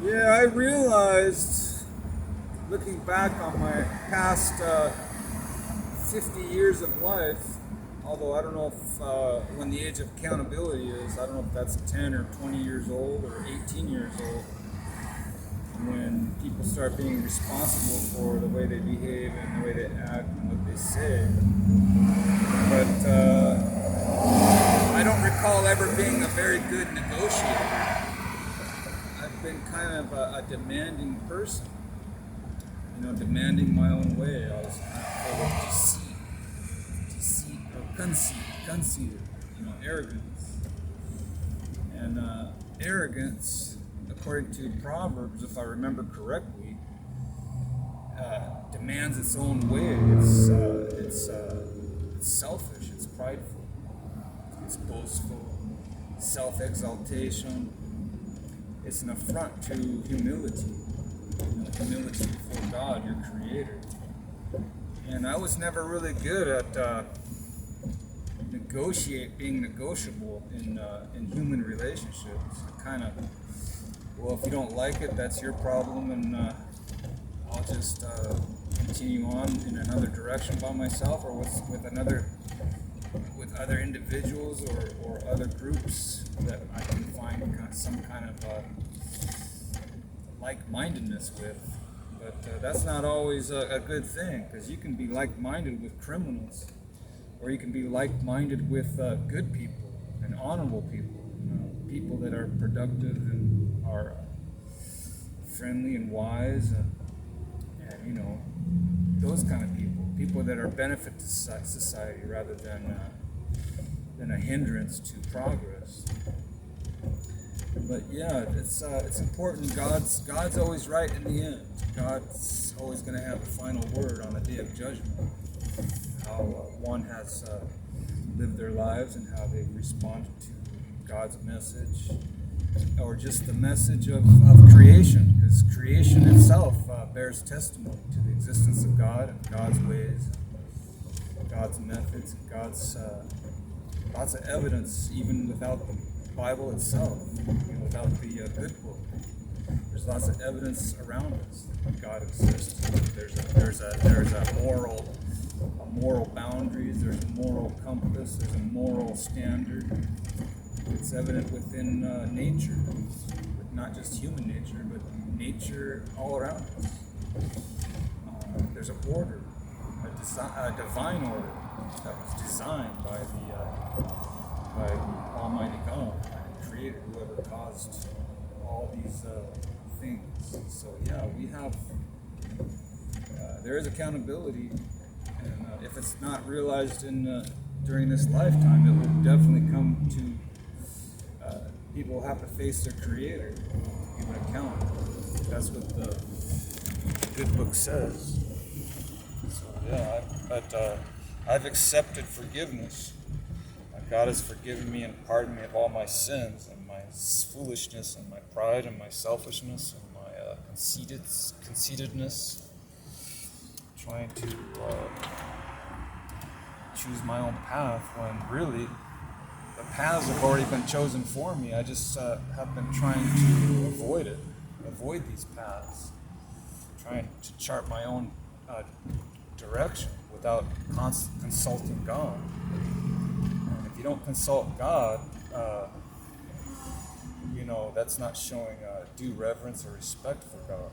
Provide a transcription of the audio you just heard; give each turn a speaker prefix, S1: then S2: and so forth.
S1: Yeah, I realized, looking back on my past 50 years of life, although I don't know if when the age of accountability is, I don't know if that's 10 or 20 years old or 18 years old, when people start being responsible for the way they behave and the way they act and what they say. But I don't recall ever being a very good negotiator. I've been kind of a demanding person, demanding my own way. I was kind of full of deceit or conceit, arrogance. And arrogance, according to Proverbs, if I remember correctly, demands its own way. It's selfish. It's prideful. It's boastful. Self-exaltation. It's an affront to humility. Humility before God, your Creator. And I was never really good at being negotiable in human relationships. Kind of, well, if you don't like it, that's your problem, and I'll just continue on in another direction by myself, or with other individuals or other groups that I can find some kind of like-mindedness with. But that's not always a good thing, because you can be like-minded with criminals, or you can be like-minded with good people and honorable people, people that are productive and are friendly and wise, and those kind of people that are benefit to society rather than a hindrance to progress. But yeah, it's important. God's always right in the end. God's always going to have the final word on the day of judgment. How one has lived their lives and how they've responded to God's message, or just the message of creation, because creation itself bears testimony to the existence of God and God's ways, God's methods, and God's lots of evidence, even without the Bible itself, without the good book. There's lots of evidence around us that God exists. There's a moral boundaries. There's a moral compass. There's a moral standard. It's evident within nature, not just human nature, but nature all around us. There's a order, a divine order that was designed by the Almighty God, the Creator, whoever caused all these things. So yeah, we have. There is accountability, and if it's not realized during this lifetime, it will definitely come to. People have to face their Creator, give an account. That's what the good book says. So yeah, I've accepted forgiveness. God has forgiven me and pardoned me of all my sins and my foolishness and my pride and my selfishness and my conceitedness, trying to choose my own path when really the paths have already been chosen for me. I just have been trying to avoid these paths, trying to chart my own direction without consulting God. And if you don't consult God, that's not showing due reverence or respect for God.